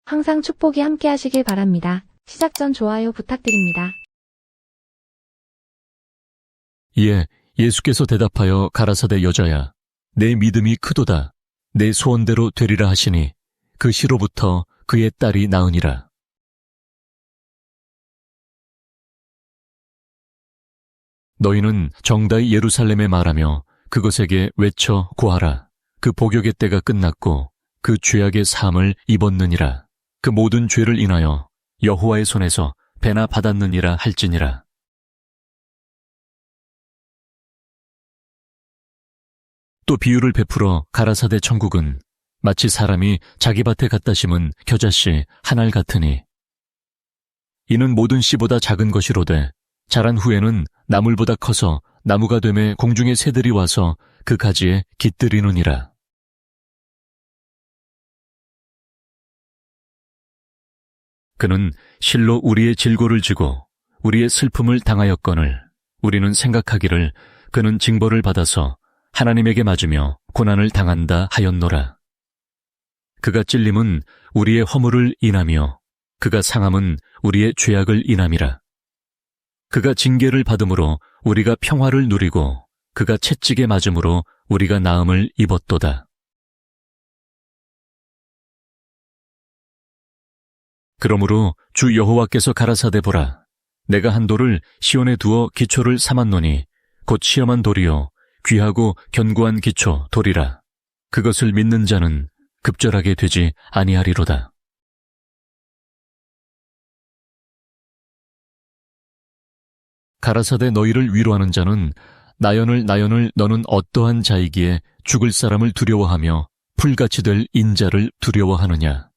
항상 축복이 함께 하시길 바랍니다. 시작 전 좋아요 부탁드립니다. 이에 예수께서 대답하여 가라사대 여자야, 내 믿음이 크도다. 내 소원대로 되리라 하시니 그 시로부터 그의 딸이 나으니라. 너희는 정다이 예루살렘에 말하며 그것에게 외쳐 고하라. 그 복역의 때가 끝났고 그 죄악의 사함을 입었느니라. 그 모든 죄를 인하여 여호와의 손에서 배나 받았느니라 할지니라. 또 비유를 베풀어 가라사대 천국은 마치 사람이 자기 밭에 갖다 심은 겨자씨 한 알 같으니 이는 모든 씨보다 작은 것이로되 자란 후에는 나물보다 커서 나무가 되매 공중의 새들이 와서 그 가지에 깃들이느니라. 그는 실로 우리의 질고를 지고 우리의 슬픔을 당하였거늘 우리는 생각하기를 그는 징벌을 받아서 하나님에게 맞으며 고난을 당한다 하였노라. 그가 찔림은 우리의 허물을 인하며 그가 상함은 우리의 죄악을 인함이라. 그가 징계를 받음으로 우리가 평화를 누리고 그가 채찍에 맞음으로 우리가 나음을 입었도다. 그러므로 주 여호와께서 가라사대 보라. 내가 한 돌을 시온에 두어 기초를 삼았노니 곧 시험한 돌이요 귀하고 견고한 기초 돌이라. 그것을 믿는 자는 급절하게 되지 아니하리로다. 가라사대 너희를 위로하는 자는 나연을 너는 어떠한 자이기에 죽을 사람을 두려워하며 풀같이 될 인자를 두려워하느냐.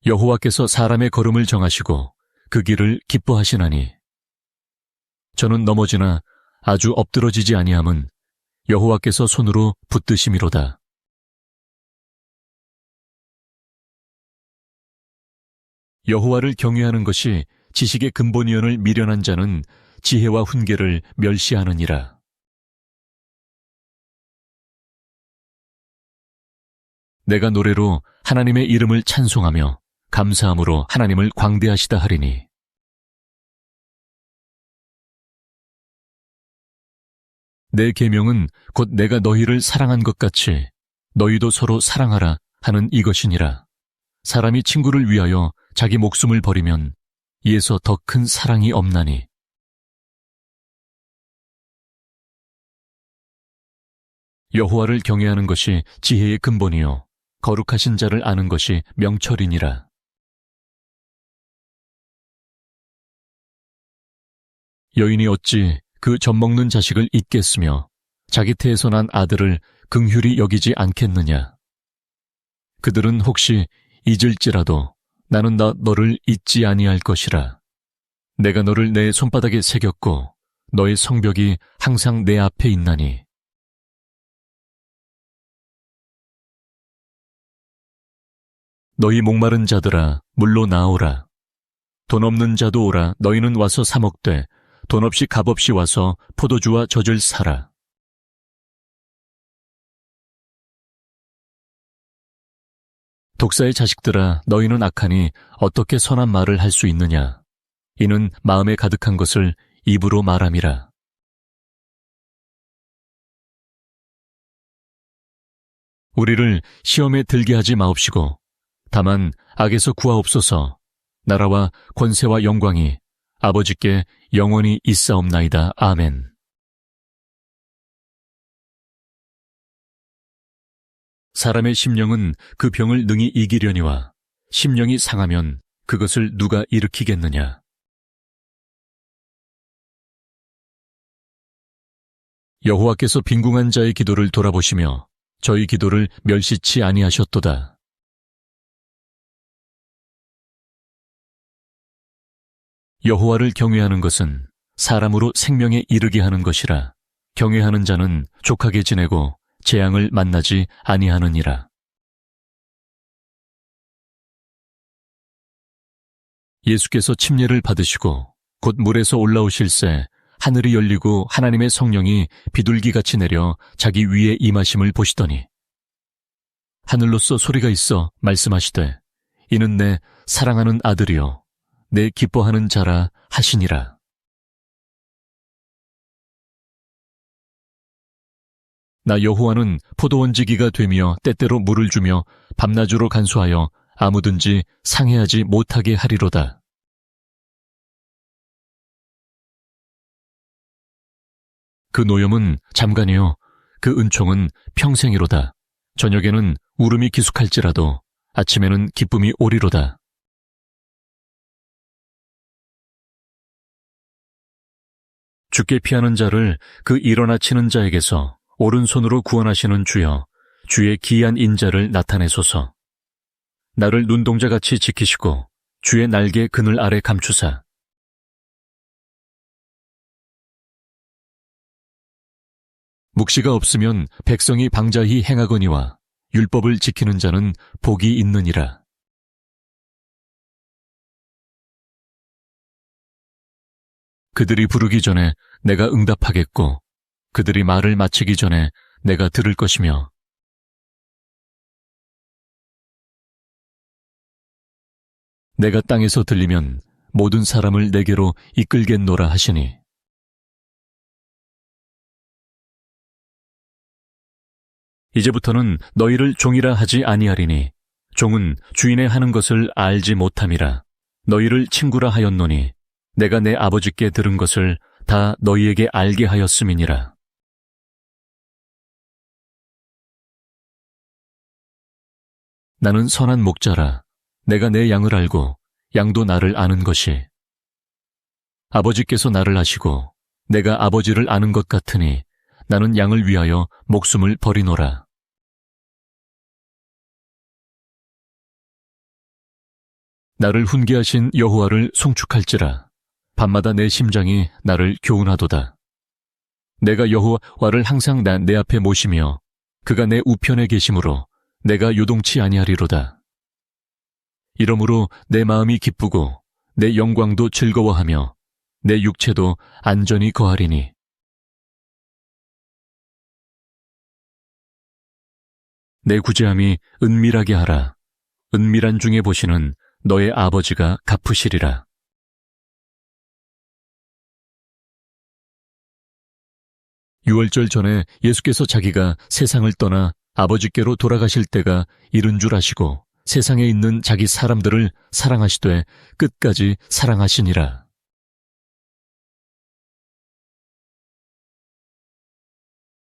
여호와께서 사람의 걸음을 정하시고 그 길을 기뻐하시나니 저는 넘어지나 아주 엎드러지지 아니함은 여호와께서 손으로 붙드심이로다. 여호와를 경외하는 것이 지식의 근본이언을 미련한 자는 지혜와 훈계를 멸시하느니라. 내가 노래로 하나님의 이름을 찬송하며 감사함으로 하나님을 광대하시다 하리니 내 계명은 곧 내가 너희를 사랑한 것 같이 너희도 서로 사랑하라 하는 이것이니라. 사람이 친구를 위하여 자기 목숨을 버리면 이에서 더 큰 사랑이 없나니. 여호와를 경외하는 것이 지혜의 근본이요 거룩하신 자를 아는 것이 명철이니라. 여인이 어찌 그 젖먹는 자식을 잊겠으며 자기 태에서 난 아들을 긍휼히 여기지 않겠느냐. 그들은 혹시 잊을지라도 나는 너를 잊지 아니할 것이라. 내가 너를 내 손바닥에 새겼고 너의 성벽이 항상 내 앞에 있나니. 너희 목마른 자들아 물로 나오라. 돈 없는 자도 오라. 너희는 와서 사 먹되 돈 없이 값없이 와서 포도주와 젖을 사라. 독사의 자식들아 너희는 악하니 어떻게 선한 말을 할 수 있느냐. 이는 마음에 가득한 것을 입으로 말함이라. 우리를 시험에 들게 하지 마옵시고 다만 악에서 구하옵소서. 나라와 권세와 영광이 아버지께 영원히 있사옵나이다. 아멘. 사람의 심령은 그 병을 능히 이기려니와 심령이 상하면 그것을 누가 일으키겠느냐. 여호와께서 빈궁한 자의 기도를 돌아보시며 저희 기도를 멸시치 아니하셨도다. 여호와를 경외하는 것은 사람으로 생명에 이르게 하는 것이라. 경외하는 자는 족하게 지내고 재앙을 만나지 아니하느니라. 예수께서 침례를 받으시고 곧 물에서 올라오실새 하늘이 열리고 하나님의 성령이 비둘기같이 내려 자기 위에 임하심을 보시더니 하늘로서 소리가 있어 말씀하시되 이는 내 사랑하는 아들이요 내 기뻐하는 자라 하시니라. 나 여호와는 포도원지기가 되며 때때로 물을 주며 밤낮으로 간수하여 아무든지 상해하지 못하게 하리로다. 그 노염은 잠깐이요 그 은총은 평생이로다. 저녁에는 울음이 기숙할지라도 아침에는 기쁨이 오리로다. 주께 피하는 자를 그 일어나치는 자에게서 오른손으로 구원하시는 주여, 주의 기이한 인자를 나타내소서. 나를 눈동자같이 지키시고 주의 날개 그늘 아래 감추사. 묵시가 없으면 백성이 방자히 행하거니와 율법을 지키는 자는 복이 있느니라. 그들이 부르기 전에 내가 응답하겠고 그들이 말을 마치기 전에 내가 들을 것이며 내가 땅에서 들리면 모든 사람을 내게로 이끌겠노라 하시니 이제부터는 너희를 종이라 하지 아니하리니 종은 주인의 하는 것을 알지 못함이라. 너희를 친구라 하였노니 내가 내 아버지께 들은 것을 다 너희에게 알게 하였음이니라. 나는 선한 목자라. 내가 내 양을 알고 양도 나를 아는 것이. 아버지께서 나를 아시고 내가 아버지를 아는 것 같으니 나는 양을 위하여 목숨을 버리노라. 나를 훈계하신 여호와를 송축할지라. 밤마다 내 심장이 나를 교훈하도다. 내가 여호와를 항상 내 앞에 모시며 그가 내 우편에 계심으로 내가 요동치 아니하리로다. 이러므로 내 마음이 기쁘고 내 영광도 즐거워하며 내 육체도 안전히 거하리니 내 구제함이 은밀하게 하라. 은밀한 중에 보시는 너의 아버지가 갚으시리라. 유월절 전에 예수께서 자기가 세상을 떠나 아버지께로 돌아가실 때가 이른 줄 아시고 세상에 있는 자기 사람들을 사랑하시되 끝까지 사랑하시니라.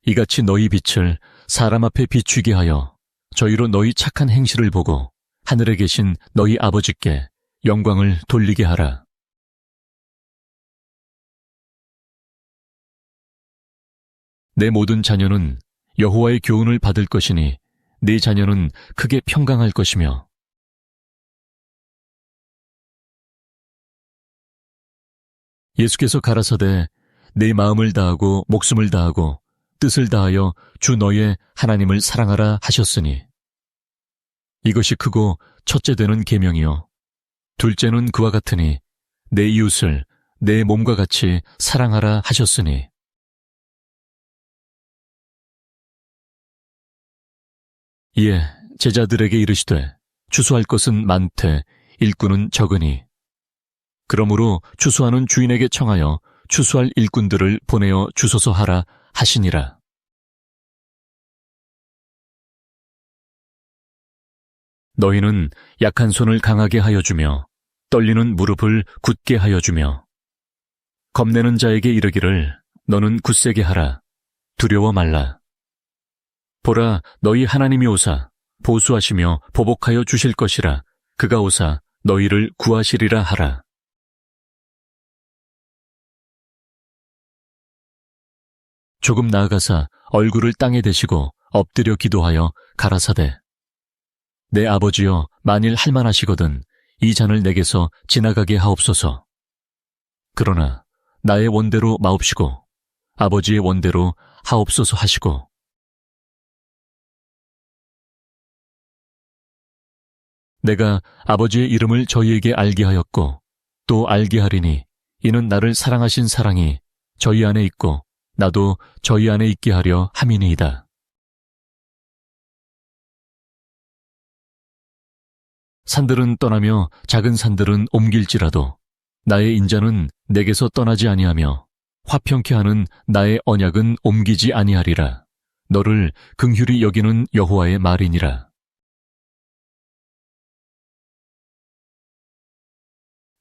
이같이 너희 빛을 사람 앞에 비추게 하여 저희로 너희 착한 행실을 보고 하늘에 계신 너희 아버지께 영광을 돌리게 하라. 내 모든 자녀는 여호와의 교훈을 받을 것이니 네 자녀는 크게 평강할 것이며 예수께서 가라사대 내 마음을 다하고 목숨을 다하고 뜻을 다하여 주 너의 하나님을 사랑하라 하셨으니 이것이 크고 첫째 되는 계명이요 둘째는 그와 같으니 내 이웃을 내 몸과 같이 사랑하라 하셨으니 이에 제자들에게 이르시되 추수할 것은 많되 일꾼은 적으니 그러므로 추수하는 주인에게 청하여 추수할 일꾼들을 보내어 주소서 하라 하시니라. 너희는 약한 손을 강하게 하여 주며 떨리는 무릎을 굳게 하여 주며 겁내는 자에게 이르기를 너는 굳세게 하라. 두려워 말라. 보라 너희 하나님이 오사 보수하시며 보복하여 주실 것이라. 그가 오사 너희를 구하시리라 하라. 조금 나아가사 얼굴을 땅에 대시고 엎드려 기도하여 가라사대 내 아버지여 만일 할만하시거든 이 잔을 내게서 지나가게 하옵소서. 그러나 나의 원대로 마옵시고 아버지의 원대로 하옵소서 하시고 내가 아버지의 이름을 저희에게 알게 하였고 또 알게 하리니 이는 나를 사랑하신 사랑이 저희 안에 있고 나도 저희 안에 있게 하려 함이니이다. 산들은 떠나며 작은 산들은 옮길지라도 나의 인자는 내게서 떠나지 아니하며 화평케 하는 나의 언약은 옮기지 아니하리라. 너를 긍휼히 여기는 여호와의 말이니라.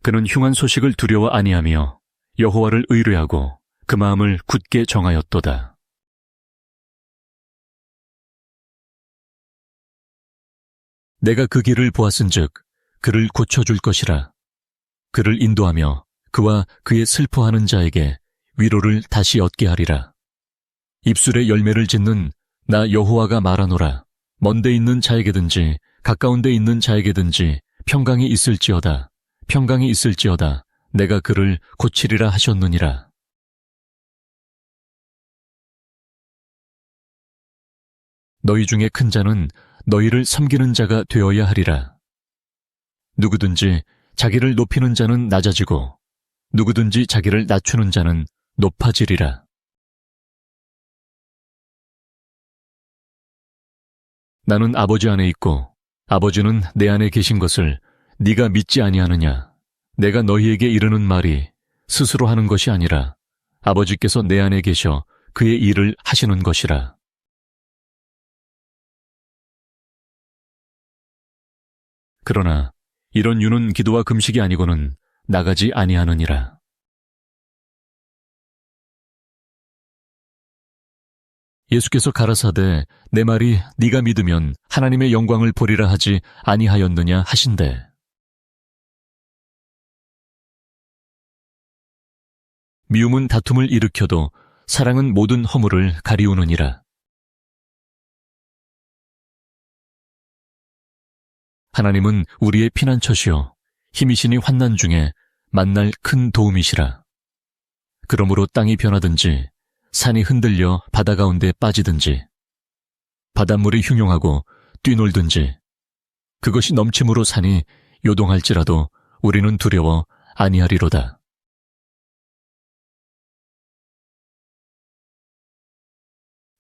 그는 흉한 소식을 두려워 아니하며 여호와를 의뢰하고 그 마음을 굳게 정하였도다. 내가 그 길을 보았은즉 그를 고쳐줄 것이라. 그를 인도하며 그와 그의 슬퍼하는 자에게 위로를 다시 얻게 하리라. 입술에 열매를 짓는 나 여호와가 말하노라. 먼데 있는 자에게든지 가까운 데 있는 자에게든지 평강이 있을지어다. 평강이 있을지어다. 내가 그를 고치리라 하셨느니라. 너희 중에 큰 자는 너희를 섬기는 자가 되어야 하리라. 누구든지 자기를 높이는 자는 낮아지고 누구든지 자기를 낮추는 자는 높아지리라. 나는 아버지 안에 있고 아버지는 내 안에 계신 것을 네가 믿지 아니하느냐. 내가 너희에게 이르는 말이 스스로 하는 것이 아니라 아버지께서 내 안에 계셔 그의 일을 하시는 것이라. 그러나 이런 유는 기도와 금식이 아니고는 나가지 아니하느니라. 예수께서 가라사대 내 말이 네가 믿으면 하나님의 영광을 보리라 하지 아니하였느냐 하신대. 미움은 다툼을 일으켜도 사랑은 모든 허물을 가리우느니라. 하나님은 우리의 피난처시요 힘이시니 환난 중에 만날 큰 도움이시라. 그러므로 땅이 변하든지 산이 흔들려 바다 가운데 빠지든지 바닷물이 흉용하고 뛰놀든지 그것이 넘침으로 산이 요동할지라도 우리는 두려워 아니하리로다.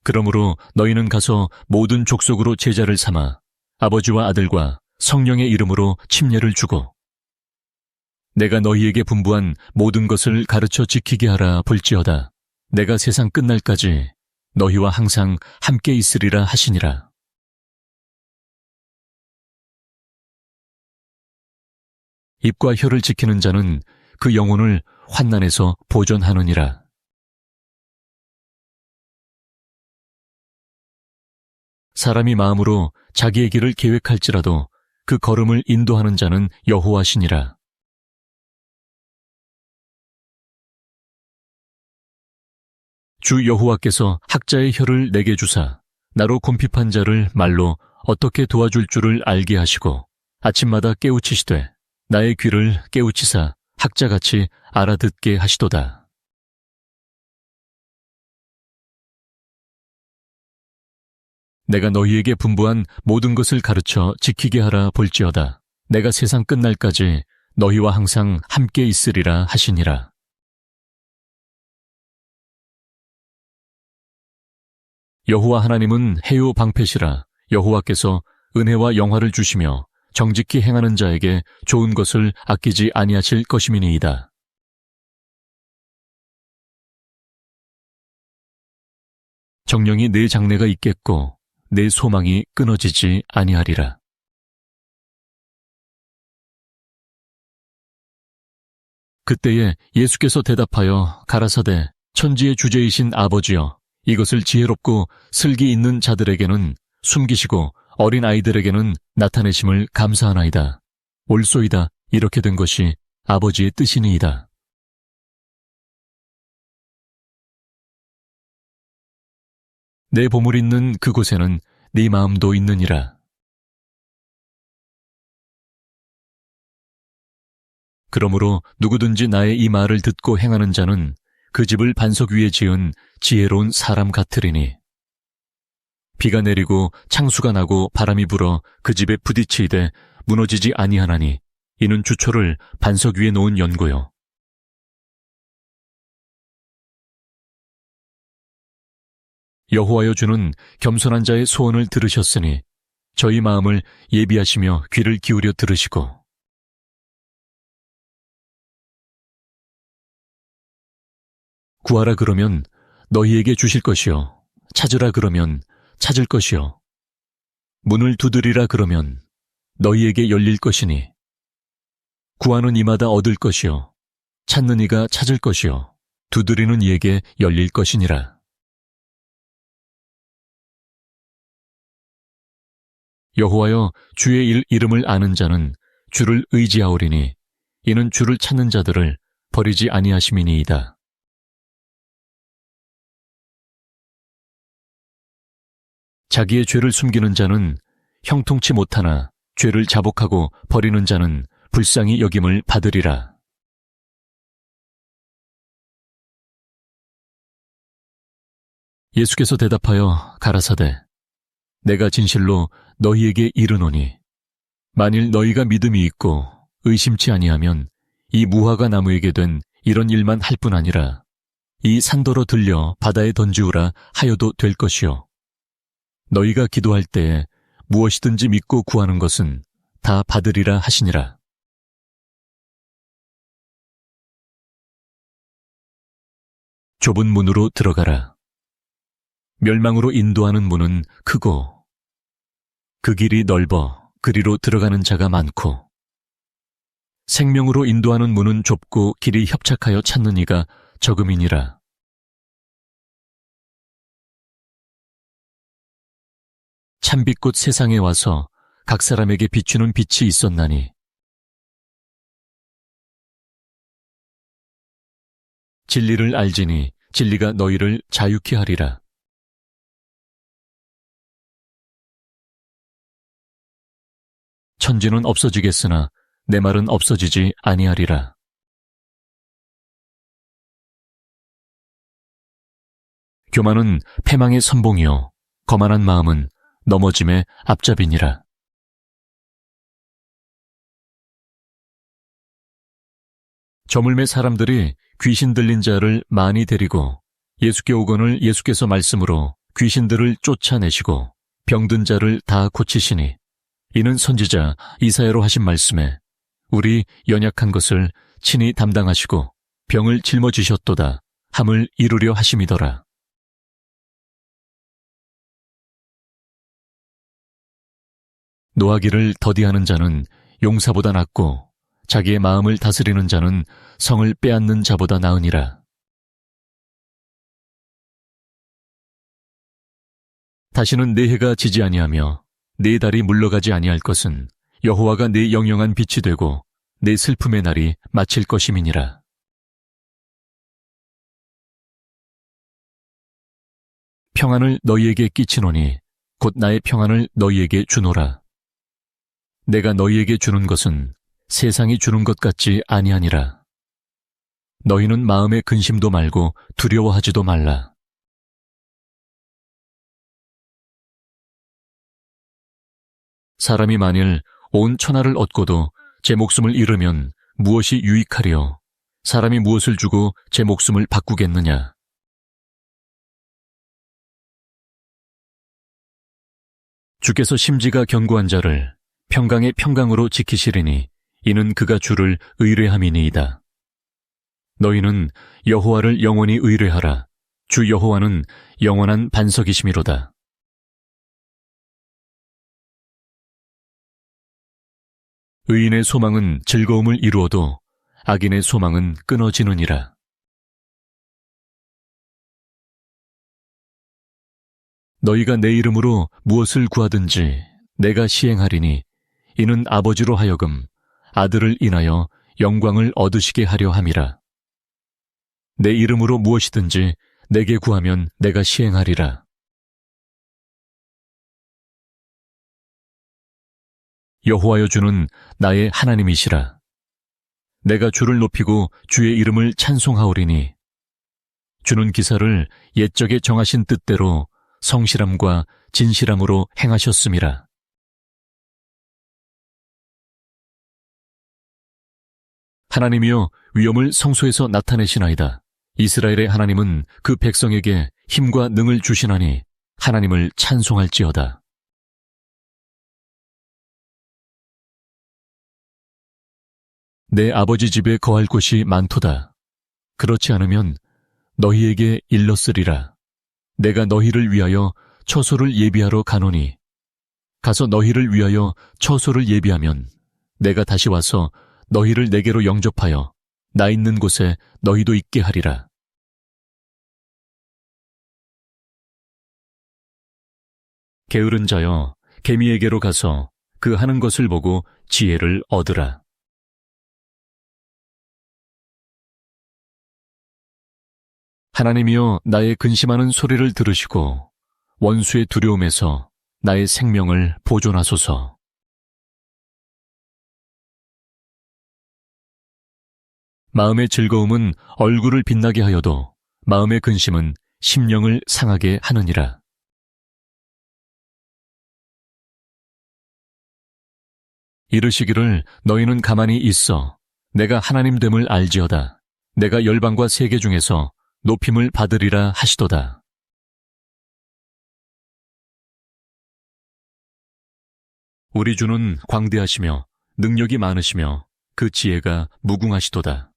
그러므로 너희는 가서 모든 족속으로 제자를 삼아 아버지와 아들과 성령의 이름으로 침례를 주고 내가 너희에게 분부한 모든 것을 가르쳐 지키게 하라 볼지어다. 내가 세상 끝날까지 너희와 항상 함께 있으리라 하시니라. 입과 혀를 지키는 자는 그 영혼을 환난에서 보존하느니라. 사람이 마음으로 자기의 길을 계획할지라도 그 걸음을 인도하는 자는 여호와시니라. 주 여호와께서 학자의 혀를 내게 주사 나로 곰핍한 자를 말로 어떻게 도와줄 줄을 알게 하시고 아침마다 깨우치시되 나의 귀를 깨우치사 학자같이 알아듣게 하시도다. 내가 너희에게 분부한 모든 것을 가르쳐 지키게 하라 볼지어다. 내가 세상 끝날까지 너희와 항상 함께 있으리라 하시니라. 여호와 하나님은 해요 방패시라. 여호와께서 은혜와 영화를 주시며 정직히 행하는 자에게 좋은 것을 아끼지 아니하실 것임이니이다. 정령이 내 장래가 있겠고 내 소망이 끊어지지 아니하리라. 그때에 예수께서 대답하여 가라사대 천지의 주제이신 아버지여 이것을 지혜롭고 슬기 있는 자들에게는 숨기시고 어린 아이들에게는 나타내심을 감사하나이다. 옳소이다. 이렇게 된 것이 아버지의 뜻이니이다. 내 보물 있는 그곳에는 네 마음도 있느니라. 그러므로 누구든지 나의 이 말을 듣고 행하는 자는 그 집을 반석 위에 지은 지혜로운 사람 같으리니 비가 내리고 창수가 나고 바람이 불어 그 집에 부딪히되 무너지지 아니하나니 이는 주초를 반석 위에 놓은 연고요. 여호와여 주는 겸손한 자의 소원을 들으셨으니 저희 마음을 예비하시며 귀를 기울여 들으시고 구하라 그러면 너희에게 주실 것이요 찾으라 그러면 찾을 것이요 문을 두드리라 그러면 너희에게 열릴 것이니 구하는 이마다 얻을 것이요 찾는 이가 찾을 것이요 두드리는 이에게 열릴 것이니라. 여호와여 주의 이름을 아는 자는 주를 의지하오리니 이는 주를 찾는 자들을 버리지 아니하심이니이다. 자기의 죄를 숨기는 자는 형통치 못하나 죄를 자복하고 버리는 자는 불쌍히 여김을 받으리라. 예수께서 대답하여 가라사대 내가 진실로 너희에게 이르노니 만일 너희가 믿음이 있고 의심치 아니하면 이 무화과 나무에게 된 이런 일만 할 뿐 아니라 이 산더러 들려 바다에 던지우라 하여도 될 것이요 너희가 기도할 때에 무엇이든지 믿고 구하는 것은 다 받으리라 하시니라. 좁은 문으로 들어가라. 멸망으로 인도하는 문은 크고 그 길이 넓어 그리로 들어가는 자가 많고 생명으로 인도하는 문은 좁고 길이 협착하여 찾는 이가 적음이니라. 참빛꽃 세상에 와서 각 사람에게 비추는 빛이 있었나니 진리를 알지니 진리가 너희를 자유케 하리라. 천지는 없어지겠으나 내 말은 없어지지 아니하리라. 교만은 패망의 선봉이요 거만한 마음은 넘어짐의 앞잡이니라. 저물매 사람들이 귀신 들린 자를 많이 데리고 예수께 오거늘 예수께서 말씀으로 귀신들을 쫓아내시고 병든 자를 다 고치시니 이는 선지자 이사야로 하신 말씀에 우리 연약한 것을 친히 담당하시고 병을 짊어지셨도다 함을 이루려 하심이더라. 노하기를 더디하는 자는 용사보다 낫고 자기의 마음을 다스리는 자는 성을 빼앗는 자보다 나으니라. 다시는 내 해가 지지 아니하며 내 달이 물러가지 아니할 것은 여호와가 내 영영한 빛이 되고 내 슬픔의 날이 마칠 것임이니라. 평안을 너희에게 끼치노니 곧 나의 평안을 너희에게 주노라. 내가 너희에게 주는 것은 세상이 주는 것 같지 아니하니라. 너희는 마음에 근심도 말고 두려워하지도 말라. 사람이 만일 온 천하를 얻고도 제 목숨을 잃으면 무엇이 유익하리요? 사람이 무엇을 주고 제 목숨을 바꾸겠느냐? 주께서 심지가 견고한 자를 평강의 평강으로 지키시리니 이는 그가 주를 의뢰함이니이다. 너희는 여호와를 영원히 의뢰하라. 주 여호와는 영원한 반석이심이로다. 의인의 소망은 즐거움을 이루어도 악인의 소망은 끊어지느니라. 너희가 내 이름으로 무엇을 구하든지 내가 시행하리니 이는 아버지로 하여금 아들을 인하여 영광을 얻으시게 하려 함이라. 내 이름으로 무엇이든지 내게 구하면 내가 시행하리라. 여호와여 주는 나의 하나님이시라. 내가 주를 높이고 주의 이름을 찬송하오리니 주는 기사를 옛적에 정하신 뜻대로 성실함과 진실함으로 행하셨음이라. 하나님이여 위엄을 성소에서 나타내시나이다. 이스라엘의 하나님은 그 백성에게 힘과 능을 주시나니 하나님을 찬송할지어다. 내 아버지 집에 거할 곳이 많도다. 그렇지 않으면 너희에게 일렀으리라. 내가 너희를 위하여 처소를 예비하러 가노니 가서 너희를 위하여 처소를 예비하면 내가 다시 와서 너희를 내게로 영접하여 나 있는 곳에 너희도 있게 하리라. 게으른 자여, 개미에게로 가서 그 하는 것을 보고 지혜를 얻으라. 하나님이여, 나의 근심하는 소리를 들으시고 원수의 두려움에서 나의 생명을 보존하소서. 마음의 즐거움은 얼굴을 빛나게 하여도 마음의 근심은 심령을 상하게 하느니라. 이르시기를 너희는 가만히 있어 내가 하나님됨을 알지어다. 내가 열방과 세계 중에서 높임을 받으리라 하시도다. 우리 주는 광대하시며 능력이 많으시며 그 지혜가 무궁하시도다.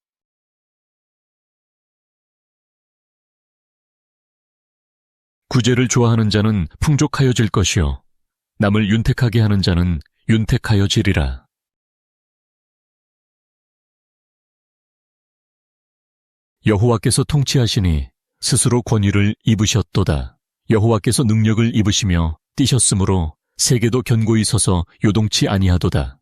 구제를 좋아하는 자는 풍족하여질 것이요 남을 윤택하게 하는 자는 윤택하여지리라. 여호와께서 통치하시니 스스로 권위를 입으셨도다. 여호와께서 능력을 입으시며 뛰셨으므로 세계도 견고히 서서 요동치 아니하도다.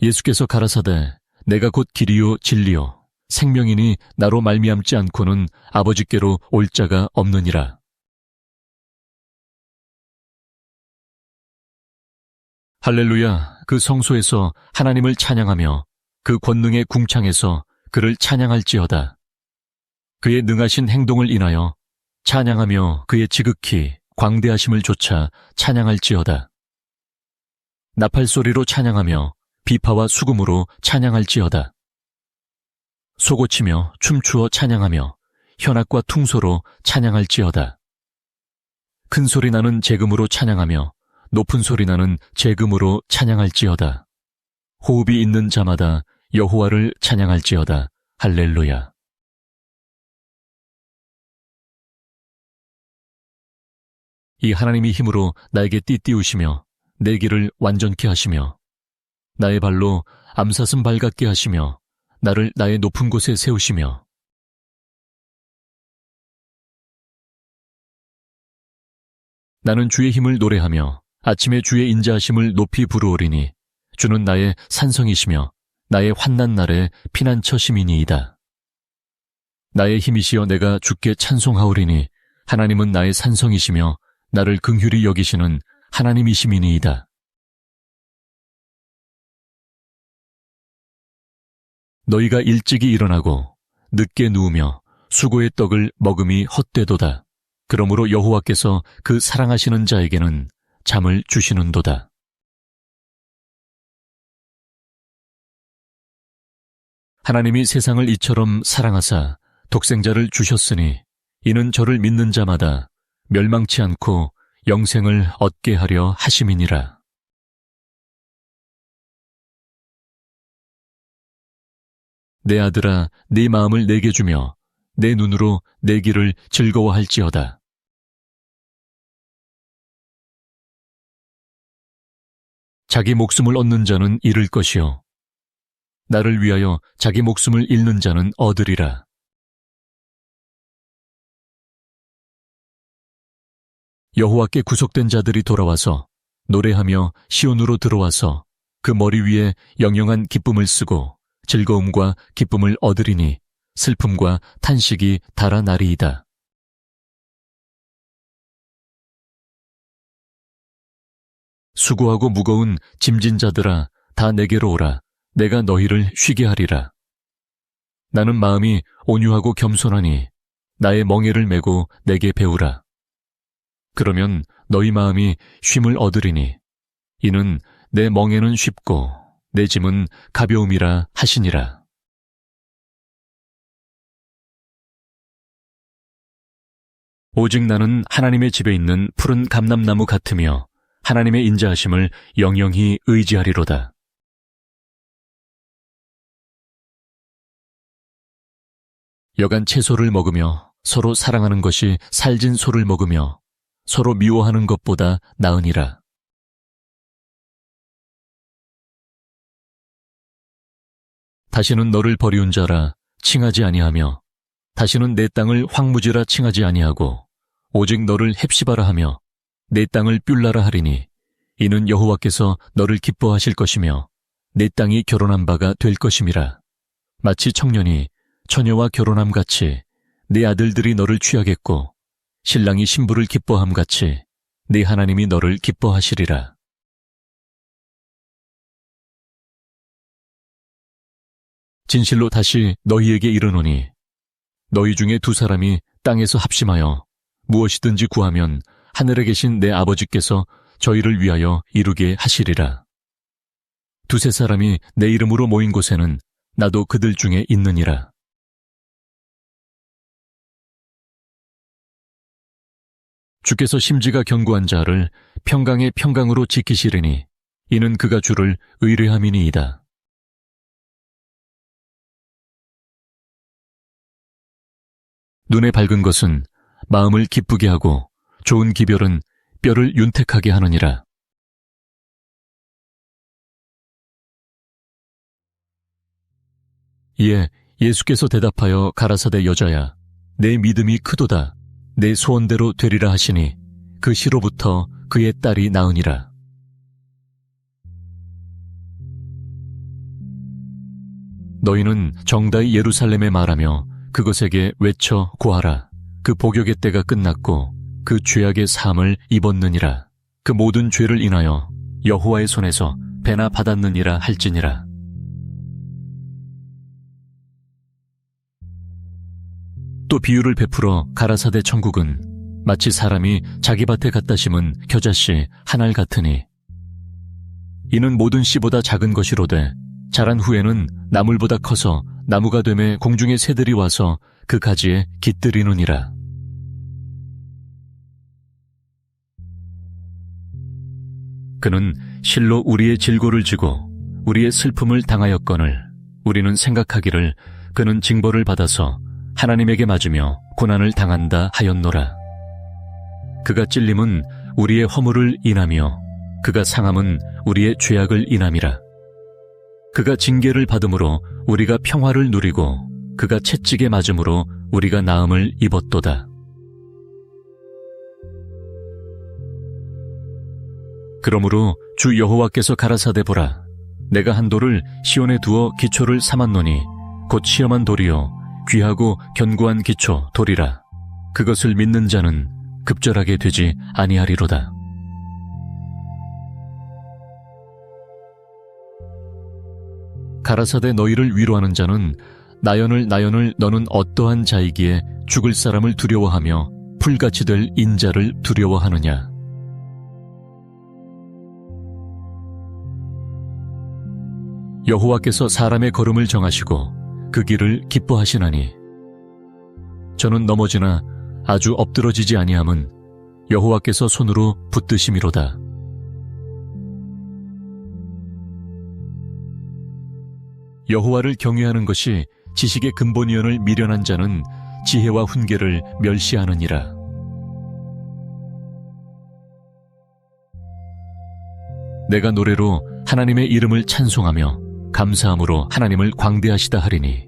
예수께서 가라사대 내가 곧 길이요 진리요 생명이니 나로 말미암지 않고는 아버지께로 올 자가 없느니라. 할렐루야. 그 성소에서 하나님을 찬양하며 그 권능의 궁창에서 그를 찬양할지어다. 그의 능하신 행동을 인하여 찬양하며 그의 지극히 광대하심을 조차 찬양할지어다. 나팔소리로 찬양하며 비파와 수금으로 찬양할지어다. 소고치며 춤추어 찬양하며 현악과 퉁소로 찬양할지어다. 큰 소리 나는 재금으로 찬양하며 높은 소리 나는 재금으로 찬양할지어다. 호흡이 있는 자마다 여호와를 찬양할지어다. 할렐루야. 이 하나님이 힘으로 나에게 띠띠우시며 내 길을 완전케 하시며 나의 발로 암사슴 발 같게 하시며 나를 나의 높은 곳에 세우시며 나는 주의 힘을 노래하며 아침에 주의 인자하심을 높이 부르오리니 주는 나의 산성이시며 나의 환난 날에 피난처심이니이다. 나의 힘이시여 내가 주께 찬송하오리니 하나님은 나의 산성이시며 나를 긍휼히 여기시는 하나님이심이니이다. 너희가 일찍이 일어나고 늦게 누우며 수고의 떡을 먹음이 헛되도다. 그러므로 여호와께서 그 사랑하시는 자에게는 잠을 주시는도다. 하나님이 세상을 이처럼 사랑하사 독생자를 주셨으니 이는 저를 믿는 자마다 멸망치 않고 영생을 얻게 하려 하심이니라. 내 아들아, 네 마음을 내게 주며 내 눈으로 내 길을 즐거워할지어다. 자기 목숨을 얻는 자는 잃을 것이요 나를 위하여 자기 목숨을 잃는 자는 얻으리라. 여호와께 구속된 자들이 돌아와서 노래하며 시온으로 들어와서 그 머리 위에 영영한 기쁨을 쓰고 즐거움과 기쁨을 얻으리니 슬픔과 탄식이 달아나리이다. 수고하고 무거운 짐진 자들아 다 내게로 오라. 내가 너희를 쉬게 하리라. 나는 마음이 온유하고 겸손하니 나의 멍에를 메고 내게 배우라. 그러면 너희 마음이 쉼을 얻으리니 이는 내 멍에는 쉽고 내 짐은 가벼움이라 하시니라. 오직 나는 하나님의 집에 있는 푸른 감람나무 같으며 하나님의 인자하심을 영영히 의지하리로다. 여간 채소를 먹으며 서로 사랑하는 것이 살진 소를 먹으며 서로 미워하는 것보다 나으니라. 다시는 너를 버리운 자라 칭하지 아니하며 다시는 내 땅을 황무지라 칭하지 아니하고 오직 너를 헵시바라 하며 내 땅을 뷸라라 하리니 이는 여호와께서 너를 기뻐하실 것이며 내 땅이 결혼한 바가 될 것임이라. 마치 청년이 처녀와 결혼함 같이 네 아들들이 너를 취하겠고 신랑이 신부를 기뻐함 같이 네 하나님이 너를 기뻐하시리라. 진실로 다시 너희에게 이르노니 너희 중에 두 사람이 땅에서 합심하여 무엇이든지 구하면 하늘에 계신 내 아버지께서 저희를 위하여 이루게 하시리라. 두세 사람이 내 이름으로 모인 곳에는 나도 그들 중에 있느니라. 주께서 심지가 견고한 자를 평강의 평강으로 지키시리니 이는 그가 주를 의뢰함이니이다. 눈에 밝은 것은 마음을 기쁘게 하고 좋은 기별은 뼈를 윤택하게 하느니라. 이에 예수께서 대답하여 가라사대 여자야 내 믿음이 크도다 내 소원대로 되리라 하시니 그 시로부터 그의 딸이 나으니라. 너희는 정다이 예루살렘에 말하며 그것에게 외쳐 고하라. 그 복역의 때가 끝났고 그 죄악의 사함을 입었느니라. 그 모든 죄를 인하여 여호와의 손에서 배나 받았느니라 할지니라. 또 비유를 베풀어 가라사대 천국은 마치 사람이 자기 밭에 갖다 심은 겨자씨 한 알 같으니 이는 모든 씨보다 작은 것이로되 자란 후에는 나물보다 커서 나무가 되매 공중의 새들이 와서 그 가지에 깃들이느니라. 그는 실로 우리의 질고를 지고 우리의 슬픔을 당하였거늘 우리는 생각하기를 그는 징벌을 받아서 하나님에게 맞으며 고난을 당한다 하였노라. 그가 찔림은 우리의 허물을 인하며 그가 상함은 우리의 죄악을 인함이라. 그가 징계를 받음으로 우리가 평화를 누리고 그가 채찍에 맞음으로 우리가 나음을 입었도다. 그러므로 주 여호와께서 가라사대 보라 내가 한 돌을 시온에 두어 기초를 삼았노니 곧 시험한 돌이요 귀하고 견고한 기초 돌이라. 그것을 믿는 자는 급절하게 되지 아니하리로다. 가라사대 너희를 위로하는 자는 나연을 너는 어떠한 자이기에 죽을 사람을 두려워하며 풀같이 될 인자를 두려워하느냐. 여호와께서 사람의 걸음을 정하시고 그 길을 기뻐하시나니 저는 넘어지나 아주 엎드러지지 아니함은 여호와께서 손으로 붙드심이로다. 여호와를 경외하는 것이 지식의 근본이언을 미련한 자는 지혜와 훈계를 멸시하느니라. 내가 노래로 하나님의 이름을 찬송하며 감사함으로 하나님을 광대하시다 하리니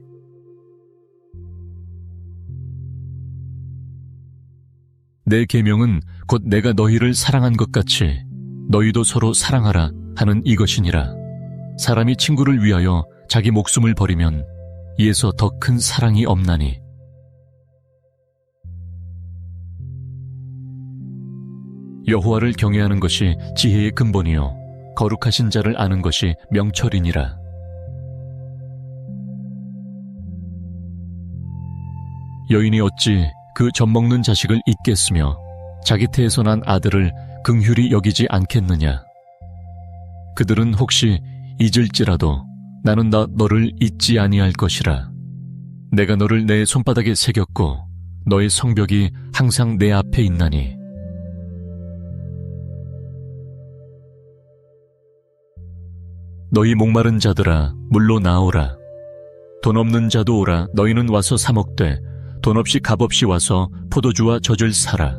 내 계명은 곧 내가 너희를 사랑한 것 같이 너희도 서로 사랑하라 하는 이것이니라. 사람이 친구를 위하여 자기 목숨을 버리면 이에서 더 큰 사랑이 없나니 여호와를 경외하는 것이 지혜의 근본이요 거룩하신 자를 아는 것이 명철이니라. 여인이 어찌 그 젖먹는 자식을 잊겠으며 자기 태에서 난 아들을 긍휼히 여기지 않겠느냐. 그들은 혹시 잊을지라도 나는 너를 잊지 아니할 것이라. 내가 너를 내 손바닥에 새겼고 너의 성벽이 항상 내 앞에 있나니. 너희 목마른 자들아 물로 나오라. 돈 없는 자도 오라. 너희는 와서 사 먹되 돈 없이 값없이 와서 포도주와 젖을 사라.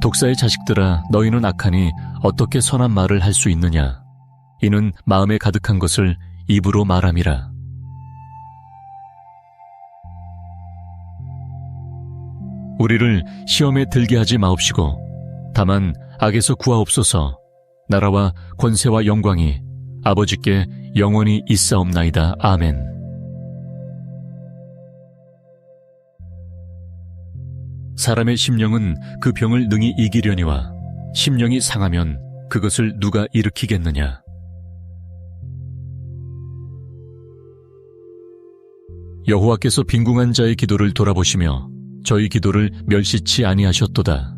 독사의 자식들아 너희는 악하니 어떻게 선한 말을 할 수 있느냐. 이는 마음에 가득한 것을 입으로 말함이라. 우리를 시험에 들게 하지 마옵시고 다만 악에서 구하옵소서. 나라와 권세와 영광이 아버지께 영원히 있사옵나이다. 아멘. 사람의 심령은 그 병을 능히 이기려니와 심령이 상하면 그것을 누가 일으키겠느냐. 여호와께서 빈궁한 자의 기도를 돌아보시며 저희 기도를 멸시치 아니하셨도다.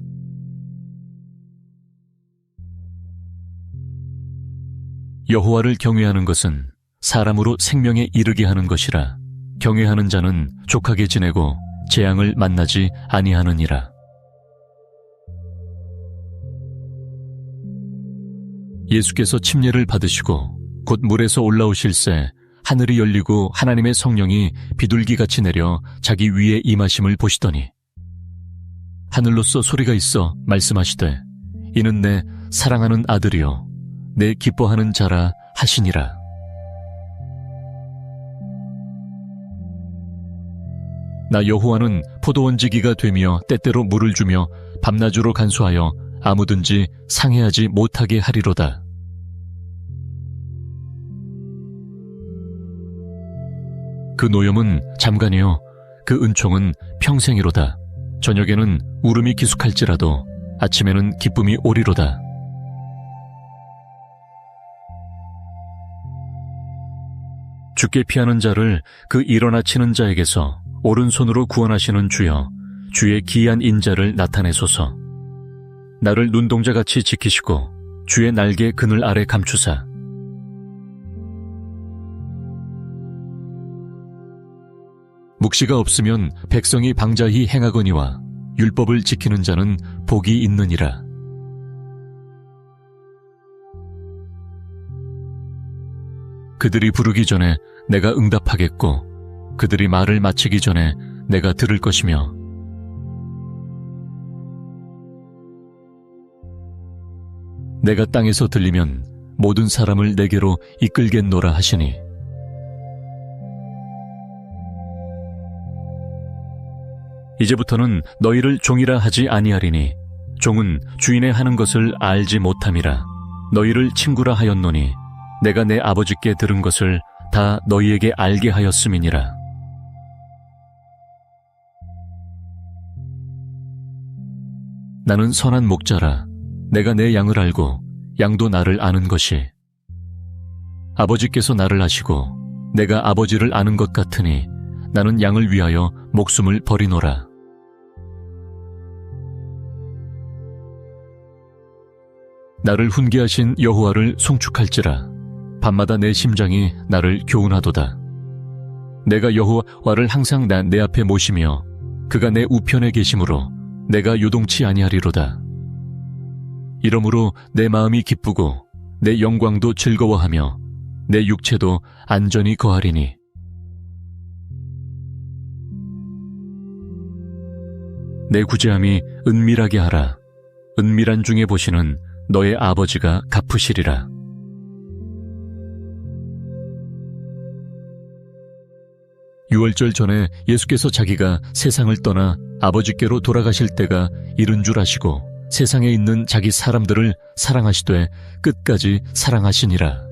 여호와를 경외하는 것은 사람으로 생명에 이르게 하는 것이라. 경외하는 자는 족하게 지내고 재앙을 만나지 아니하느니라. 예수께서 침례를 받으시고 곧 물에서 올라오실새 하늘이 열리고 하나님의 성령이 비둘기같이 내려 자기 위에 임하심을 보시더니 하늘로서 소리가 있어 말씀하시되 이는 내 사랑하는 아들이요 내 기뻐하는 자라 하시니라. 나 여호와는 포도원지기가 되며 때때로 물을 주며 밤낮으로 간수하여 아무든지 상해하지 못하게 하리로다. 그 노염은 잠깐이요 그 은총은 평생이로다. 저녁에는 울음이 기숙할지라도 아침에는 기쁨이 오리로다. 죽게 피하는 자를 그 일어나 치는 자에게서 오른손으로 구원하시는 주여, 주의 기이한 인자를 나타내소서. 나를 눈동자같이 지키시고 주의 날개 그늘 아래 감추사. 묵시가 없으면 백성이 방자히 행하거니와 율법을 지키는 자는 복이 있느니라. 그들이 부르기 전에 내가 응답하겠고 그들이 말을 마치기 전에 내가 들을 것이며 내가 땅에서 들리면 모든 사람을 내게로 이끌겠노라 하시니 이제부터는 너희를 종이라 하지 아니하리니 종은 주인의 하는 것을 알지 못함이라. 너희를 친구라 하였노니 내가 내 아버지께 들은 것을 다 너희에게 알게 하였음이니라. 나는 선한 목자라. 내가 내 양을 알고 양도 나를 아는 것이. 아버지께서 나를 아시고 내가 아버지를 아는 것 같으니 나는 양을 위하여 목숨을 버리노라. 나를 훈계하신 여호와를 송축할지라. 밤마다 내 심장이 나를 교훈하도다. 내가 여호와를 항상 내 앞에 모시며 그가 내 우편에 계심으로 내가 요동치 아니하리로다. 이러므로 내 마음이 기쁘고 내 영광도 즐거워하며 내 육체도 안전히 거하리니 내 구제함이 은밀하게 하라. 은밀한 중에 보시는 너의 아버지가 갚으시리라. 유월절 전에 예수께서 자기가 세상을 떠나 아버지께로 돌아가실 때가 이른 줄 아시고 세상에 있는 자기 사람들을 사랑하시되 끝까지 사랑하시니라.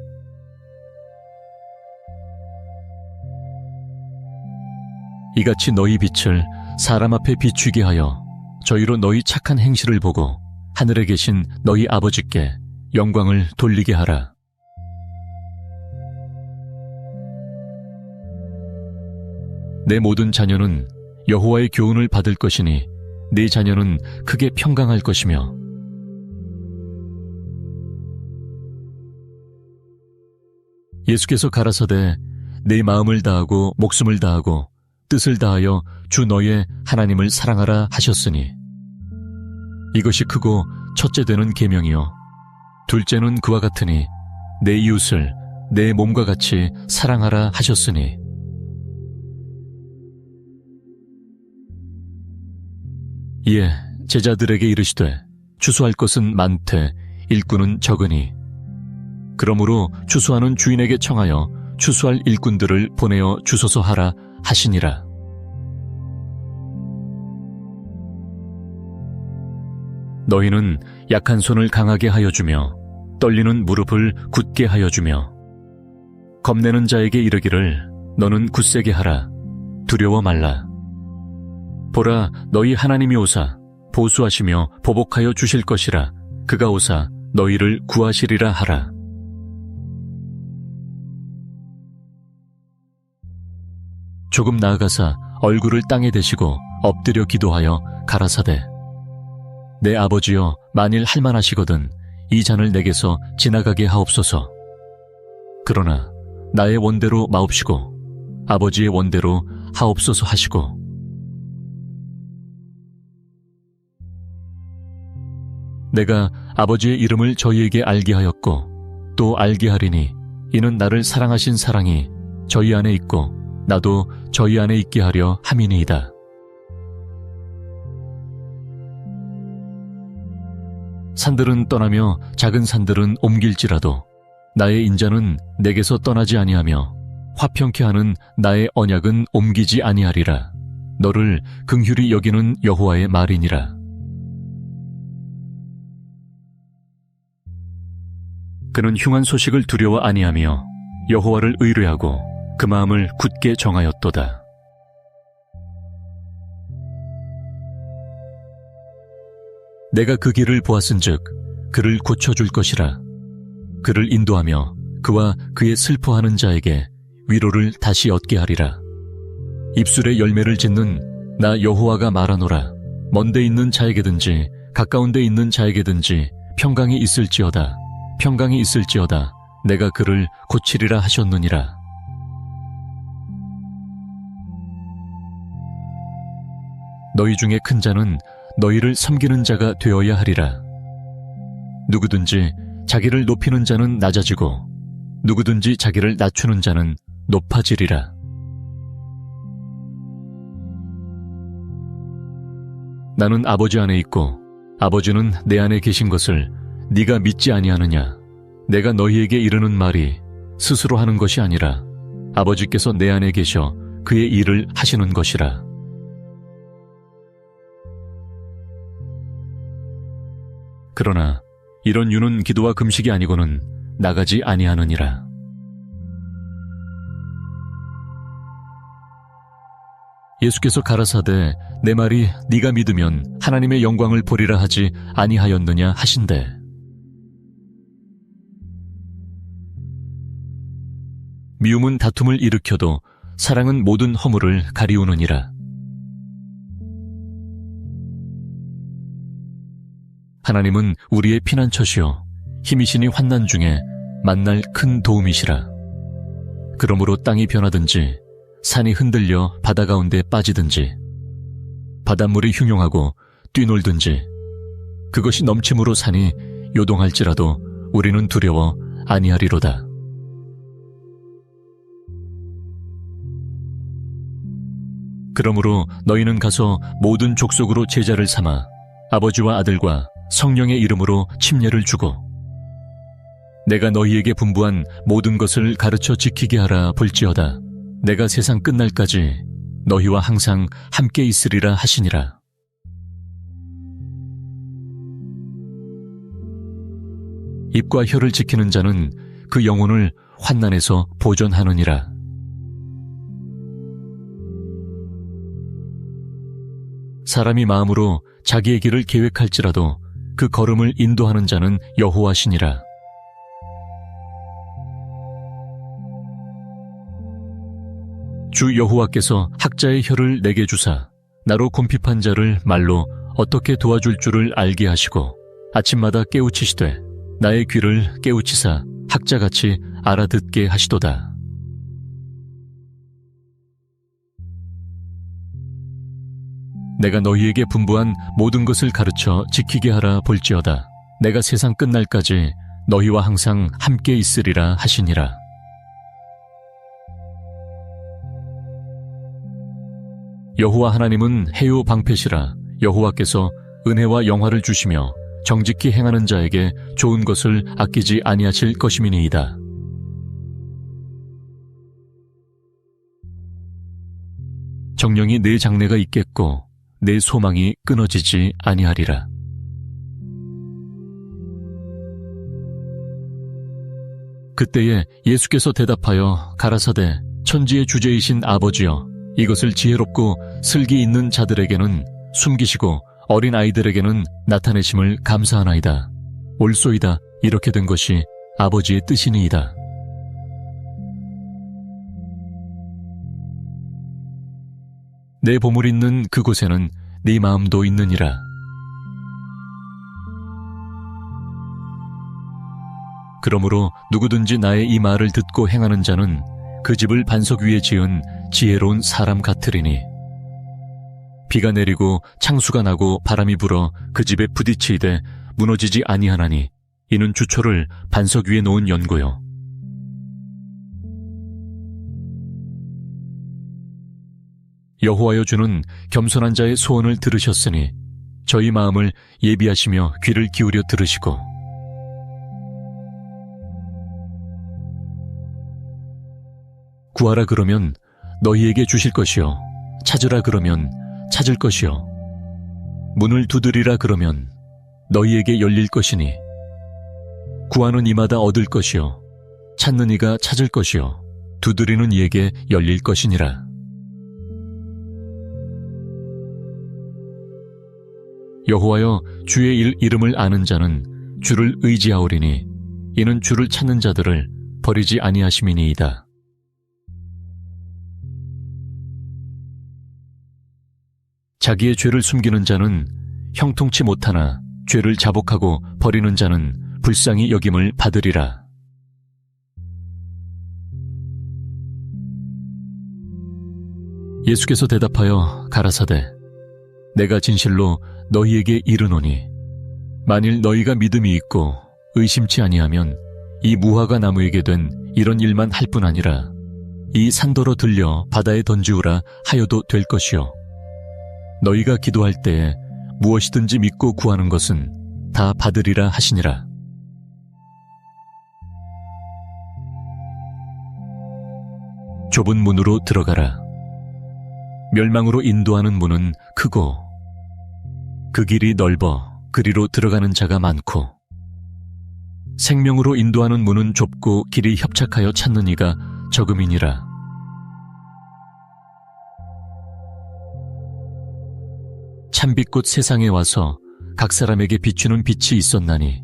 이같이 너희 빛을 사람 앞에 비추게 하여 저희로 너희 착한 행실을 보고 하늘에 계신 너희 아버지께 영광을 돌리게 하라. 내 모든 자녀는 여호와의 교훈을 받을 것이니 네 자녀는 크게 평강할 것이며 예수께서 가라사대 내 마음을 다하고 목숨을 다하고 뜻을 다하여 주 너의 하나님을 사랑하라 하셨으니 이것이 크고 첫째 되는 계명이요 둘째는 그와 같으니 내 이웃을 내 몸과 같이 사랑하라 하셨으니 이에 제자들에게 이르시되 추수할 것은 많되 일꾼은 적으니 그러므로 추수하는 주인에게 청하여 추수할 일꾼들을 보내어 주소서 하라 하시니라. 너희는 약한 손을 강하게 하여 주며 떨리는 무릎을 굳게 하여 주며 겁내는 자에게 이르기를 너는 굳세게 하라 두려워 말라. 보라 너희 하나님이 오사 보수하시며 보복하여 주실 것이라 그가 오사 너희를 구하시리라 하라. 조금 나아가사 얼굴을 땅에 대시고 엎드려 기도하여 가라사대 내 아버지여 만일 할만하시거든 이 잔을 내게서 지나가게 하옵소서. 그러나 나의 원대로 마옵시고 아버지의 원대로 하옵소서 하시고 내가 아버지의 이름을 저희에게 알게 하였고 또 알게 하리니 이는 나를 사랑하신 사랑이 저희 안에 있고 나도 저희 안에 있게 하려 함이니이다. 산들은 떠나며 작은 산들은 옮길지라도 나의 인자는 내게서 떠나지 아니하며 화평케 하는 나의 언약은 옮기지 아니하리라. 너를 긍휼히 여기는 여호와의 말이니라. 그는 흉한 소식을 두려워 아니하며 여호와를 의뢰하고 그 마음을 굳게 정하였도다. 내가 그 길을 보았은즉 그를 고쳐줄 것이라. 그를 인도하며 그와 그의 슬퍼하는 자에게 위로를 다시 얻게 하리라. 입술에 열매를 짓는 나 여호와가 말하노라. 먼데 있는 자에게든지 가까운 데 있는 자에게든지 평강이 있을지어다. 평강이 있을지어다. 내가 그를 고치리라 하셨느니라. 너희 중에 큰 자는 너희를 섬기는 자가 되어야 하리라. 누구든지 자기를 높이는 자는 낮아지고 누구든지 자기를 낮추는 자는 높아지리라. 나는 아버지 안에 있고 아버지는 내 안에 계신 것을 네가 믿지 아니하느냐. 내가 너희에게 이르는 말이 스스로 하는 것이 아니라 아버지께서 내 안에 계셔 그의 일을 하시는 것이라. 그러나 이런 유는 기도와 금식이 아니고는 나가지 아니하느니라. 예수께서 가라사대 내 말이 네가 믿으면 하나님의 영광을 보리라 하지 아니하였느냐 하신대. 미움은 다툼을 일으켜도 사랑은 모든 허물을 가리우느니라. 하나님은 우리의 피난처시요 힘이시니 환난 중에 만날 큰 도움이시라. 그러므로 땅이 변하든지 산이 흔들려 바다 가운데 빠지든지 바닷물이 흉용하고 뛰놀든지 그것이 넘침으로 산이 요동할지라도 우리는 두려워 아니하리로다. 그러므로 너희는 가서 모든 족속으로 제자를 삼아 아버지와 아들과 성령의 이름으로 침례를 주고 내가 너희에게 분부한 모든 것을 가르쳐 지키게 하라 볼지어다. 내가 세상 끝날까지 너희와 항상 함께 있으리라 하시니라. 입과 혀를 지키는 자는 그 영혼을 환난에서 보존하느니라. 사람이 마음으로 자기의 길을 계획할지라도 그 걸음을 인도하는 자는 여호와시니라. 주 여호와께서 학자의 혀를 내게 주사 나로 곰핍한 자를 말로 어떻게 도와줄 줄을 알게 하시고 아침마다 깨우치시되 나의 귀를 깨우치사 학자같이 알아듣게 하시도다. 내가 너희에게 분부한 모든 것을 가르쳐 지키게 하라 볼지어다. 내가 세상 끝날까지 너희와 항상 함께 있으리라 하시니라. 여호와 하나님은 해요 방패시라. 여호와께서 은혜와 영화를 주시며 정직히 행하는 자에게 좋은 것을 아끼지 아니하실 것임이니이다. 정령이 내 장래가 있겠고 내 소망이 끊어지지 아니하리라. 그때에 예수께서 대답하여 가라사대 천지의 주제이신 아버지여, 이것을 지혜롭고 슬기 있는 자들에게는 숨기시고 어린 아이들에게는 나타내심을 감사하나이다. 옳소이다. 이렇게 된 것이 아버지의 뜻이니이다. 내 보물 있는 그곳에는 네 마음도 있느니라. 그러므로 누구든지 나의 이 말을 듣고 행하는 자는 그 집을 반석 위에 지은 지혜로운 사람 같으리니, 비가 내리고 창수가 나고 바람이 불어 그 집에 부딪히되 무너지지 아니하나니 이는 주초를 반석 위에 놓은 연고요. 여호와여, 주는 겸손한 자의 소원을 들으셨으니 저희 마음을 예비하시며 귀를 기울여 들으시고, 구하라 그러면 너희에게 주실 것이요, 찾으라 그러면 찾을 것이요, 문을 두드리라 그러면 너희에게 열릴 것이니, 구하는 이마다 얻을 것이요, 찾는 이가 찾을 것이요, 두드리는 이에게 열릴 것이니라. 여호와여, 주의 이름을 아는 자는 주를 의지하오리니 이는 주를 찾는 자들을 버리지 아니하심이니이다. 자기의 죄를 숨기는 자는 형통치 못하나 죄를 자복하고 버리는 자는 불쌍히 여김을 받으리라. 예수께서 대답하여 가라사대 내가 진실로 너희에게 이르노니 만일 너희가 믿음이 있고 의심치 아니하면 이 무화과 나무에게 된 이런 일만 할 뿐 아니라 이 산더러 들려 바다에 던지우라 하여도 될 것이요, 너희가 기도할 때에 무엇이든지 믿고 구하는 것은 다 받으리라 하시니라. 좁은 문으로 들어가라. 멸망으로 인도하는 문은 크고 그 길이 넓어 그리로 들어가는 자가 많고, 생명으로 인도하는 문은 좁고 길이 협착하여 찾는 이가 적음이니라. 참빛꽃 세상에 와서 각 사람에게 비추는 빛이 있었나니,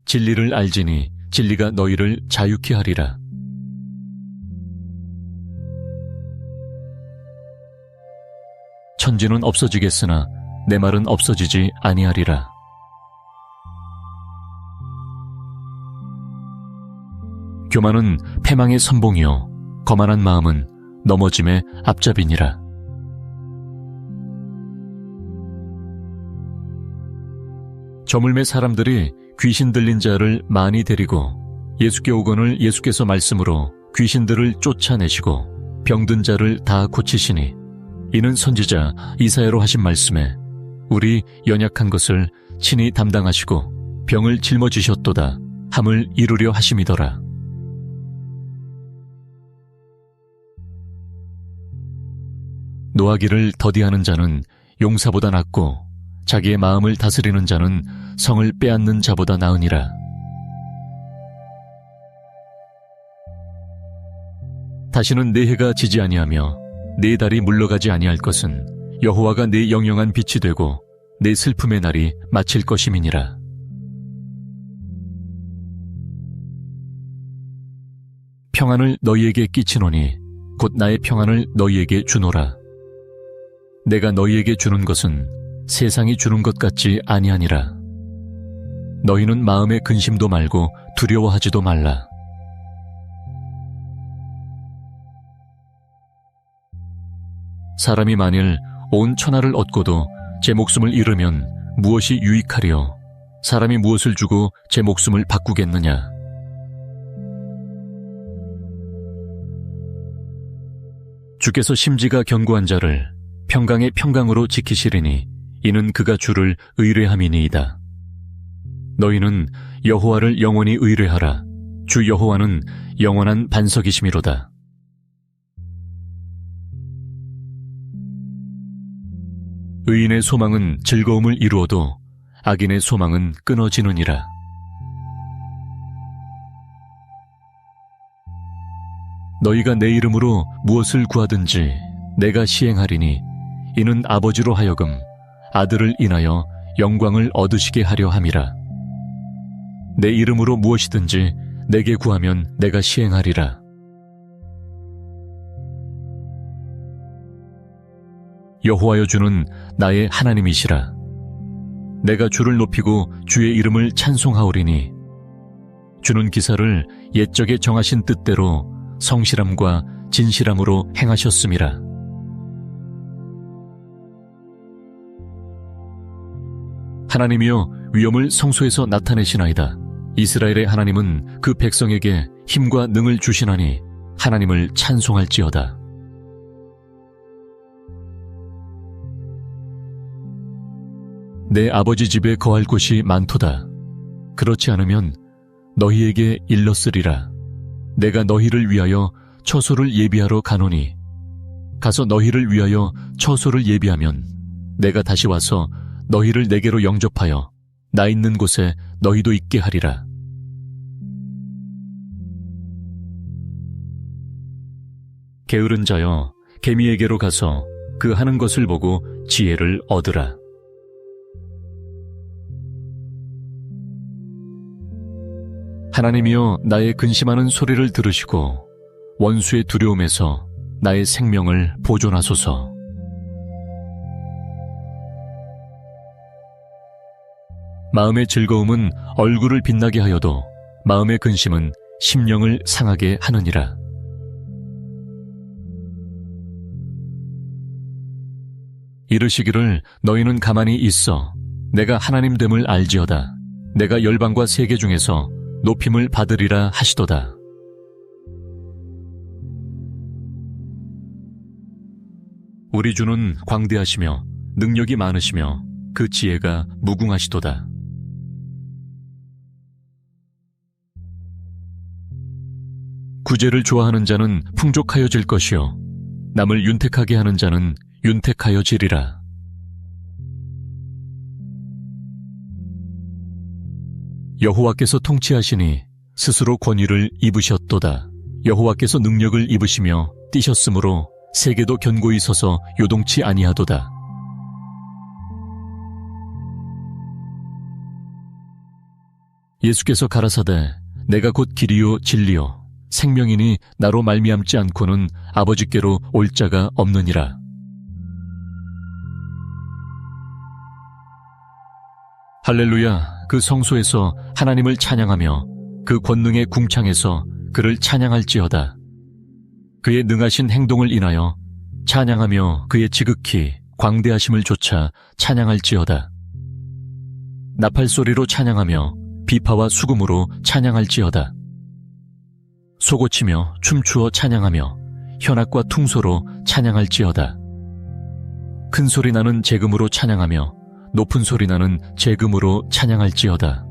진리를 알지니 진리가 너희를 자유케 하리라. 천지는 없어지겠으나 내 말은 없어지지 아니하리라. 교만은 패망의 선봉이요 거만한 마음은 넘어짐의 앞잡이니라. 저물매 사람들이 귀신 들린 자를 많이 데리고 예수께 오거늘 예수께서 말씀으로 귀신들을 쫓아내시고 병든 자를 다 고치시니, 이는 선지자 이사야로 하신 말씀에 우리 연약한 것을 친히 담당하시고 병을 짊어지셨도다 함을 이루려 하심이더라. 노하기를 더디하는 자는 용사보다 낫고 자기의 마음을 다스리는 자는 성을 빼앗는 자보다 나으니라. 다시는 내 해가 지지 아니하며 내 달이 물러가지 아니할 것은 여호와가 내 영영한 빛이 되고 내 슬픔의 날이 마칠 것임이니라. 평안을 너희에게 끼치노니 곧 나의 평안을 너희에게 주노라. 내가 너희에게 주는 것은 세상이 주는 것 같지 아니하니라. 너희는 마음에 근심도 말고 두려워하지도 말라. 사람이 만일 온 천하를 얻고도 제 목숨을 잃으면 무엇이 유익하리요? 사람이 무엇을 주고 제 목숨을 바꾸겠느냐? 주께서 심지가 견고한 자를 평강의 평강으로 지키시리니 이는 그가 주를 의뢰함이니이다. 너희는 여호와를 영원히 의뢰하라. 주 여호와는 영원한 반석이시미로다. 의인의 소망은 즐거움을 이루어도 악인의 소망은 끊어지느니라. 너희가 내 이름으로 무엇을 구하든지 내가 시행하리니 이는 아버지로 하여금 아들을 인하여 영광을 얻으시게 하려 함이라. 내 이름으로 무엇이든지 내게 구하면 내가 시행하리라. 여호와여 주는 나의 하나님이시라. 내가 주를 높이고 주의 이름을 찬송하오리니 주는 기사를 옛적에 정하신 뜻대로 성실함과 진실함으로 행하셨음이라. 하나님이여 위엄을 성소에서 나타내시나이다. 이스라엘의 하나님은 그 백성에게 힘과 능을 주시나니 하나님을 찬송할지어다. 내 아버지 집에 거할 곳이 많도다. 그렇지 않으면 너희에게 일렀으리라. 내가 너희를 위하여 처소를 예비하러 가노니 가서 너희를 위하여 처소를 예비하면 내가 다시 와서 너희를 내게로 영접하여 나 있는 곳에 너희도 있게 하리라. 게으른 자여 개미에게로 가서 그 하는 것을 보고 지혜를 얻으라. 하나님이여 나의 근심하는 소리를 들으시고 원수의 두려움에서 나의 생명을 보존하소서. 마음의 즐거움은 얼굴을 빛나게 하여도 마음의 근심은 심령을 상하게 하느니라. 이르시기를 너희는 가만히 있어 내가 하나님됨을 알지어다. 내가 열방과 세계 중에서 높임을 받으리라 하시도다. 우리 주는 광대하시며 능력이 많으시며 그 지혜가 무궁하시도다. 구제를 좋아하는 자는 풍족하여질 것이요 남을 윤택하게 하는 자는 윤택하여지리라. 여호와께서 통치하시니 스스로 권위를 입으셨도다. 여호와께서 능력을 입으시며 뛰셨으므로 세계도 견고히 서서 요동치 아니하도다. 예수께서 가라사대 내가 곧 길이요 진리요 생명이니 나로 말미암지 않고는 아버지께로 올 자가 없느니라. 할렐루야. 그 성소에서 하나님을 찬양하며 그 권능의 궁창에서 그를 찬양할지어다. 그의 능하신 행동을 인하여 찬양하며 그의 지극히 광대하심을 조차 찬양할지어다. 나팔소리로 찬양하며 비파와 수금으로 찬양할지어다. 소고치며 춤추어 찬양하며 현악과 퉁소로 찬양할지어다. 큰 소리 나는 재금으로 찬양하며 높은 소리 나는 재금으로 찬양할지어다.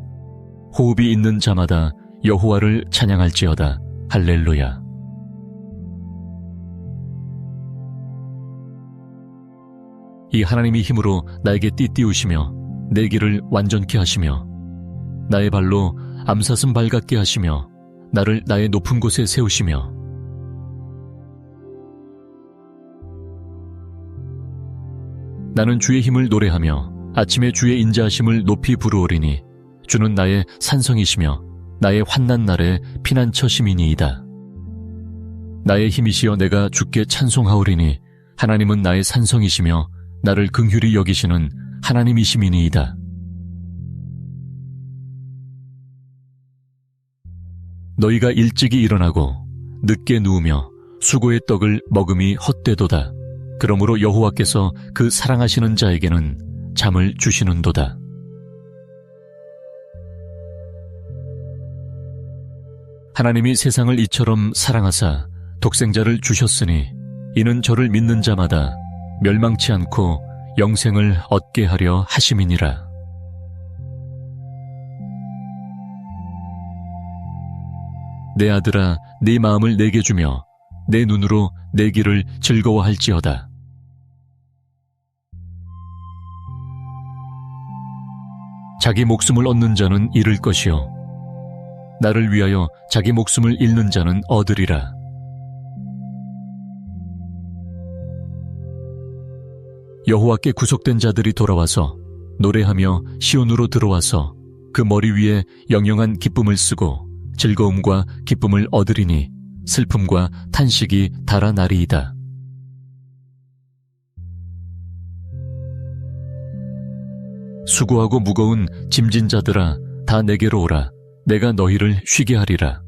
호흡이 있는 자마다 여호와를 찬양할지어다. 할렐루야. 이 하나님이 힘으로 나에게 띠띠우시며 내 길을 완전케 하시며 나의 발로 암사슴 발 같게 하시며 나를 나의 높은 곳에 세우시며 나는 주의 힘을 노래하며 아침에 주의 인자하심을 높이 부르오리니 주는 나의 산성이시며 나의 환난 날의 피난처심이니이다. 나의 힘이시여 내가 주께 찬송하오리니 하나님은 나의 산성이시며 나를 긍휼히 여기시는 하나님이심이니이다. 너희가 일찍이 일어나고 늦게 누우며 수고의 떡을 먹음이 헛되도다. 그러므로 여호와께서 그 사랑하시는 자에게는 잠을 주시는도다. 하나님이 세상을 이처럼 사랑하사 독생자를 주셨으니 이는 저를 믿는 자마다 멸망치 않고 영생을 얻게 하려 하심이니라. 내 아들아, 네 마음을 내게 주며 내 눈으로 내 길을 즐거워할지어다. 자기 목숨을 얻는 자는 잃을 것이요 나를 위하여 자기 목숨을 잃는 자는 얻으리라. 여호와께 구속된 자들이 돌아와서 노래하며 시온으로 들어와서 그 머리 위에 영영한 기쁨을 쓰고 즐거움과 기쁨을 얻으리니 슬픔과 탄식이 달아나리이다. 수고하고 무거운 짐진 자들아, 다 내게로 오라. 내가 너희를 쉬게 하리라.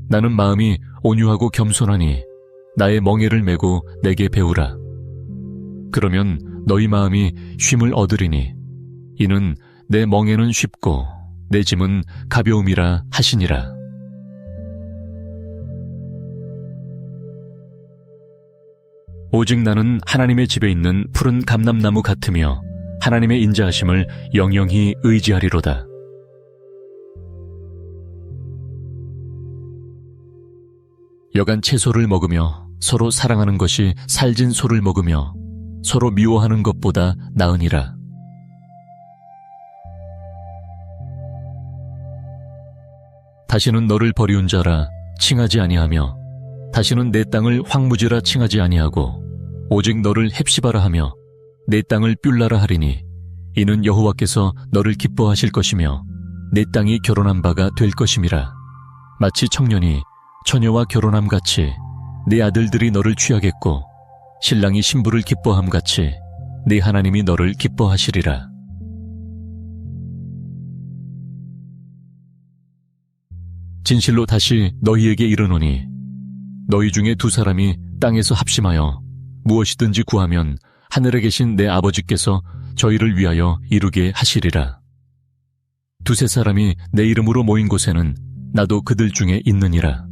나는 마음이 온유하고 겸손하니 나의 멍에를 메고 내게 배우라. 그러면 너희 마음이 쉼을 얻으리니 이는 내 멍에는 쉽고 내 짐은 가벼움이라 하시니라. 오직 나는 하나님의 집에 있는 푸른 감람나무 같으며 하나님의 인자하심을 영영히 의지하리로다. 여간 채소를 먹으며 서로 사랑하는 것이 살진 소를 먹으며 서로 미워하는 것보다 나으니라. 다시는 너를 버리운 자라 칭하지 아니하며 다시는 내 땅을 황무지라 칭하지 아니하고 오직 너를 헵시바라 하며 내 땅을 뷸라라 하리니 이는 여호와께서 너를 기뻐하실 것이며 내 땅이 결혼한 바가 될 것임이라. 마치 청년이 처녀와 결혼함같이 네 아들들이 너를 취하겠고 신랑이 신부를 기뻐함같이 네 하나님이 너를 기뻐하시리라. 진실로 다시 너희에게 이르노니 너희 중에 두 사람이 땅에서 합심하여 무엇이든지 구하면 하늘에 계신 내 아버지께서 저희를 위하여 이루게 하시리라. 두세 사람이 내 이름으로 모인 곳에는 나도 그들 중에 있느니라.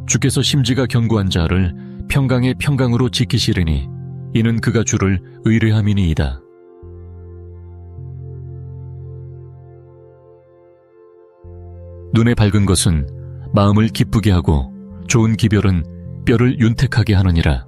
주께서 심지가 견고한 자를 평강의 평강으로 지키시리니 이는 그가 주를 의뢰함이니이다. 눈에 밝은 것은 마음을 기쁘게 하고 좋은 기별은 뼈를 윤택하게 하느니라.